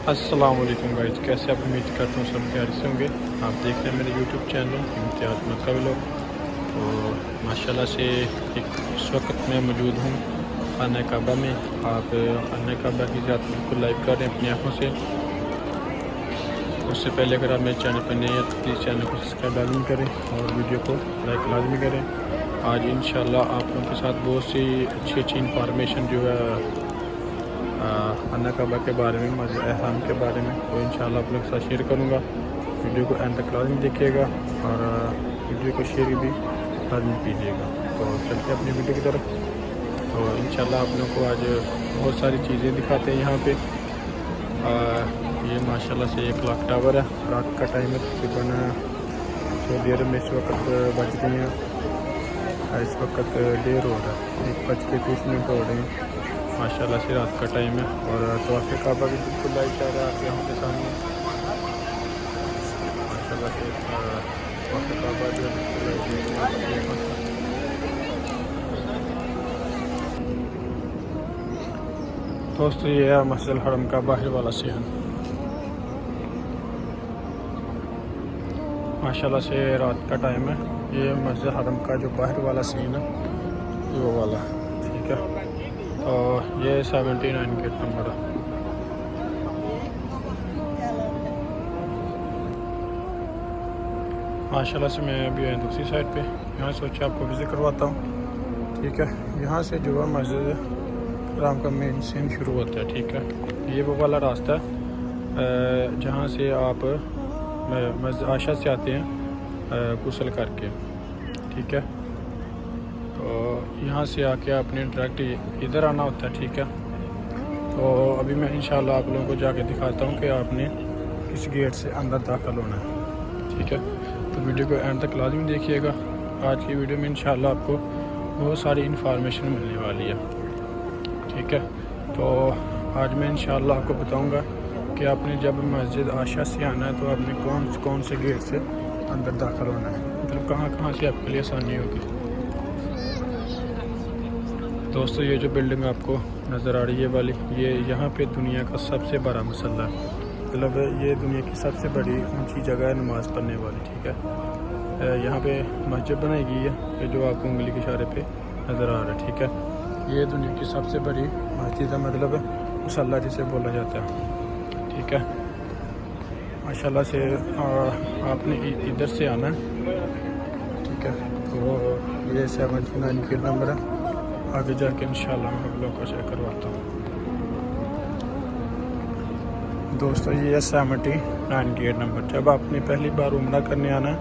अस्सलाम वालेकुम गाइस, कैसे आप? उम्मीद करता हूँ सब प्यारे से होंगे। आप देख रहे हैं मेरे यूट्यूब चैनल इम्तियाज़ मक्का व्लॉग। तो माशाल्लाह से इस वक्त मैं मौजूद हूँ खाना काबा में। आप खाना काबा की ज़्यादा बिल्कुल लाइव कर रहे हैं अपनी आँखों से। उससे पहले अगर आप मेरे चैनल पर नए हैं तो प्लीज़ चैनल को सब्सक्राइब लाजमी करें और वीडियो को लाइक लाजमी करें। आज इंशाल्लाह आप लोगों के साथ बहुत सी अच्छी इंफॉर्मेशन जो है खाना काबा के बारे में, मस्जिद अहराम के बारे में, तो इंशाल्लाह आप लोग के साथ शेयर करूँगा। वीडियो को एंड तक लाजमी देखिएगा और वीडियो को शेयर भी लाजमी कीजिएगा। तो चलते अपनी वीडियो की तरफ। तो इंशाल्लाह आप लोगों को आज बहुत सारी चीज़ें दिखाते हैं यहाँ पे। ये माशाल्लाह से 1 लाख टावर है। रात का टाइम है, तकरीबन सऊदी अरब में इस वक्त बज गई हैं, इस वक्त देर हो रहा है, 1:30 हो रहे हैं। माशाल्लाह से रात का टाइम है और तवाफ़ काबा भी बिल्कुल लाइव चल रहा है आपकी आँखों के सामने। माशाल्लाह से तवाफ़ काबा जो है बिल्कुल दोस्तों, ये है मस्जिद हरम का बाहर वाला सीन। माशाल्लाह से रात का टाइम है। ये मस्जिद हरम का जो बाहर वाला सीन है ये वो वाला, ठीक है। और ये 79 गेट नंबर है। माशाल्लाह से मैं अभी आया दूसरी साइड पे, यहाँ सोचा आपको विज़िट करवाता हूँ, ठीक है। यहाँ से जो है मस्जिद राम का मेन सीन शुरू होता है, ठीक है। ये वो वाला रास्ता है जहाँ से आप मस्जिद आशा से आते हैं गुस्ल करके, ठीक है। तो यहाँ से आके आपने डायरेक्ट इधर आना होता है, ठीक है। तो अभी मैं इंशाल्लाह आप लोगों को जाके दिखाता हूँ कि आपने किस गेट से अंदर दाखिल होना है, ठीक है। तो वीडियो को एंड तक लाजमी देखिएगा। आज की वीडियो में इंशाल्लाह आपको बहुत सारी इन्फॉर्मेशन मिलने वाली है, ठीक है। तो आज मैं इंशाल्लाह आपको बताऊँगा कि आपने जब मस्जिद आशा से आना है तो आपने कौन से गेट से अंदर दाखिल होना है, मतलब कहाँ से आपके लिए आसानी होगी। दोस्तों, ये जो बिल्डिंग आपको नज़र आ रही है वाली, ये यहाँ पे दुनिया का सबसे बड़ा मसला है, मतलब ये दुनिया की सबसे बड़ी ऊंची जगह है नमाज़ पढ़ने वाली, ठीक है। यहाँ पे मस्जिद बनाई गई है, ये जो आपको उंगली के इशारे पे नज़र आ रहा है, ठीक है। ये दुनिया की सबसे बड़ी मस्जिद है, मतलब मुसल्ला जिसे बोला जाता है, ठीक है। माशाल्लाह से आपने इधर से आना है, ठीक है। तो ये 79 गेट नंबर है। आगे जाके इंशाल्लाह मैं आप लोगों को चेक करवाता हूँ। दोस्तों, ये है 79 गेट नंबर। जब आपने पहली बार उम्रा करने आना है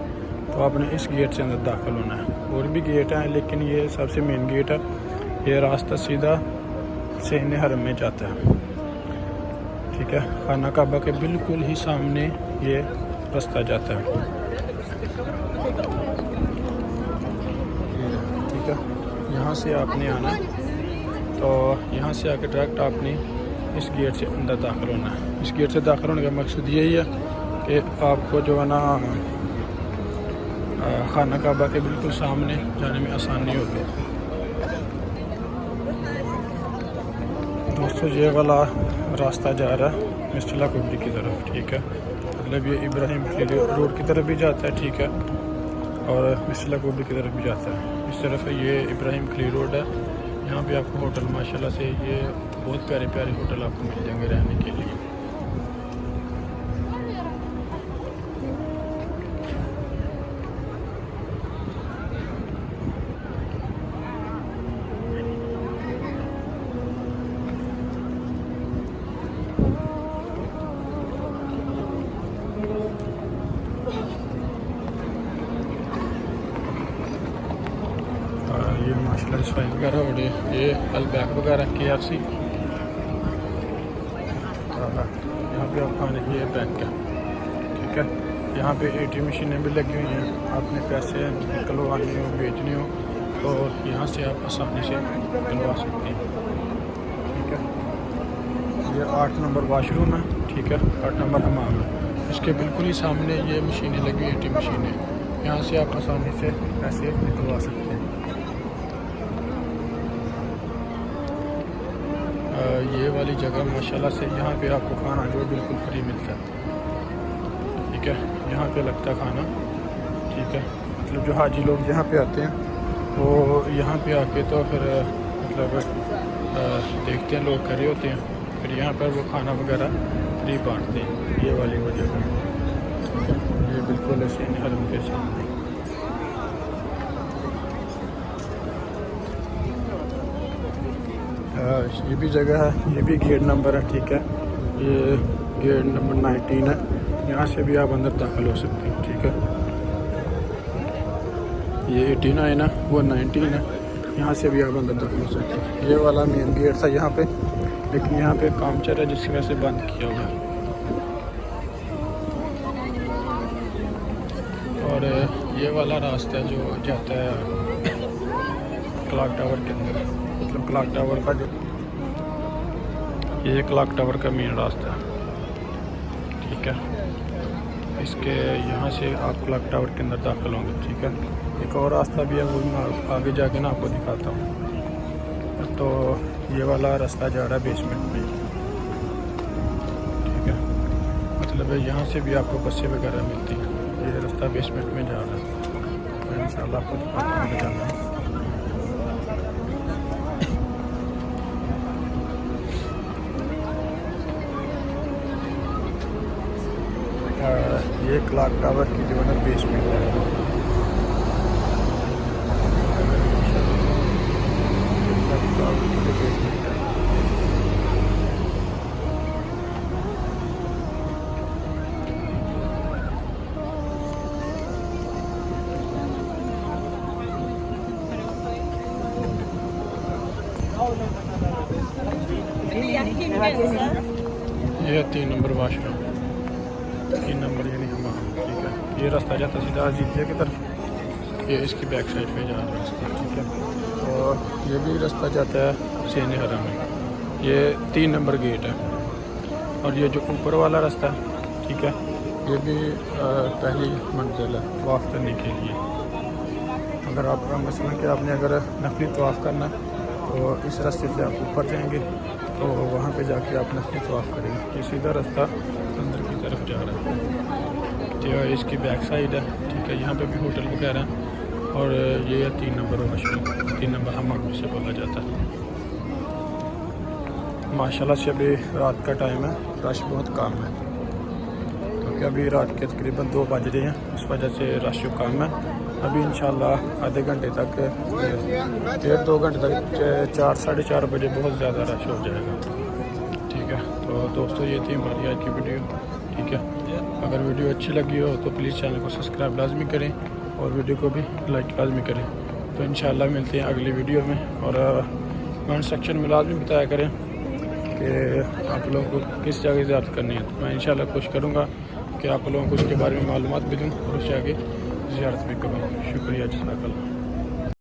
तो आपने इस गेट से अंदर दाखिल होना है। और भी गेट हैं लेकिन ये सबसे मेन गेट है। ये रास्ता सीधा सीने हरम में जाता है, ठीक है। खाना काबा के बिल्कुल ही सामने ये रास्ता जाता है, ठीक है। यहाँ से आपने आना, तो यहाँ से आके डायरेक्ट आपने इस गेट से अंदर दाखिल होना है। इस गेट से दाखिल होने का मकसद यही है कि आपको जो है ना खाना काबा के बिल्कुल सामने जाने में आसानी होगी। दोस्तों, ये वाला रास्ता जा रहा है मिस्टला कुबरी की तरफ, ठीक है। मतलब ये इब्राहिम रोड की तरफ भी जाता है, ठीक है, और मिस्टला कुबरी की तरफ भी जाता है। इस तरफ ये इब्राहिम खली रोड है। यहाँ पे आपको होटल माशाल्लाह से ये बहुत प्यारे प्यारे होटल आपको मिल जाएंगे रहने के लिए। ये माशाल्लाह सफाई वगैरह हो रही है। ये अलबैक वगैरह KFC, यहाँ पे आप खाने की बैंक है, ठीक है। यहाँ पे ATM मशीनें भी लगी हुई हैं। आपने पैसे निकलवाने हो, भेजने हो तो यहाँ से आप आसानी से निकलवा सकते हैं, ठीक है। ये 8 नंबर वाशरूम है, ठीक है, 8 नंबर हमाम है। इसके बिल्कुल ही सामने ये मशीनें लगी हुई, ATM मशीनें, यहाँ से आप आसानी से पैसे निकलवा सकते हैं। ये वाली जगह माशाल्लाह से यहाँ पे आपको खाना जो बिल्कुल फ्री मिलता है, ठीक है। यहाँ पे लगता है खाना, ठीक है। मतलब जो हाजी लोग यहाँ पे आते हैं वो यहाँ पे आके तो फिर मतलब देखते हैं लोग खड़े होते हैं, फिर यहाँ पर वो खाना वगैरह फ्री बांटते हैं। ये वाली वो जगह, ये बिल्कुल ऐसे हरम के सामने। ये भी जगह है, ये भी गेट नंबर है, ठीक है। ये गेट नंबर 19 है, यहाँ से भी आप अंदर दाखिल हो सकते हैं, ठीक है। ये 89 है, वो 19 है, यहाँ से भी आप अंदर दाखिल हो सकते हैं। ये वाला मेन गेट था यहाँ पे, लेकिन यहाँ पे काम चल रहा है जिसकी वजह से बंद किया हुआ है। और ये वाला रास्ता जो जाता है क्लॉक टावर के अंदर, मतलब क्लॉक टावर का जो ये क्लॉक टावर का मेन रास्ता है, ठीक है। इसके यहाँ से आप क्लॉक टावर के अंदर दाखिल होंगे, ठीक है। एक और रास्ता भी है, वो मैं आगे जाके ना आपको दिखाता हूँ। तो ये वाला रास्ता जा रहा है बेसमेंट में, ठीक है। मतलब यहाँ से भी आपको बसें वगैरह मिलती हैं। ये रास्ता बेसमेंट में जा रहा है, तो इंशाल्लाह आपको दिखाता हूँ जाना है। ये क्लॉक टावर की जो है ना बेसमेंट है। ये 3 नंबर वाशरूम, 3 नंबर यानी हमाम, ठीक है। ये रास्ता जाता सीधा अजीजिया की तरफ, ये इसकी बैक साइड पे जा रहा है रास्ता, ठीक है। और ये भी रास्ता जाता है हुसैन हरम में, ये 3 नंबर गेट है। और ये जो ऊपर वाला रास्ता है, ठीक है, ये भी पहली मंजिल है तवाफ़ करने के लिए। अगर आपका मसला कि आपने अगर नफली तवाफ़ करना तो इस रास्ते से आप ऊपर जाएंगे, तो वहाँ पे जाके आप नफली तवाफ़ करेंगे। ये सीधा रास्ता अंदर की तरफ जा रहा है, तो इसकी बैक साइड है, ठीक है। यहाँ पे भी होटल वगैरह हैं। और ये 3 नंबर वाशरूम, 3 नंबर हमाम से बोला जाता है। माशाल्लाह से अभी रात का टाइम है, रश बहुत कम है, क्योंकि अभी रात के तकरीबन 2 बज रहे हैं, इस वजह से रश कम है। अभी इंशाल्लाह आधे घंटे तक, 1-2 घंटे तक, 4 साढ़े 4 बजे बहुत ज़्यादा रश हो जाएगा, ठीक है। तो दोस्तों ये थी हमारी आज की वीडियो, ठीक है। अगर वीडियो अच्छी लगी हो तो प्लीज़ चैनल को सब्सक्राइब लाजमी करें और वीडियो को भी लाइक लाजमी करें। तो इंशाल्लाह मिलते हैं अगली वीडियो में। और कमेंट सेक्शन में लाजमी बताया करें कि आप लोगों को किस जगह ज़ियारत करनी है। तो मैं इंशाल्लाह कोशिश करूँगा कि आप लोगों को उसके बारे में मालूमात भी दूँ और उस जगह ज़ियारत भी करूँ। शुक्रिया, जज़ाकल्लाह।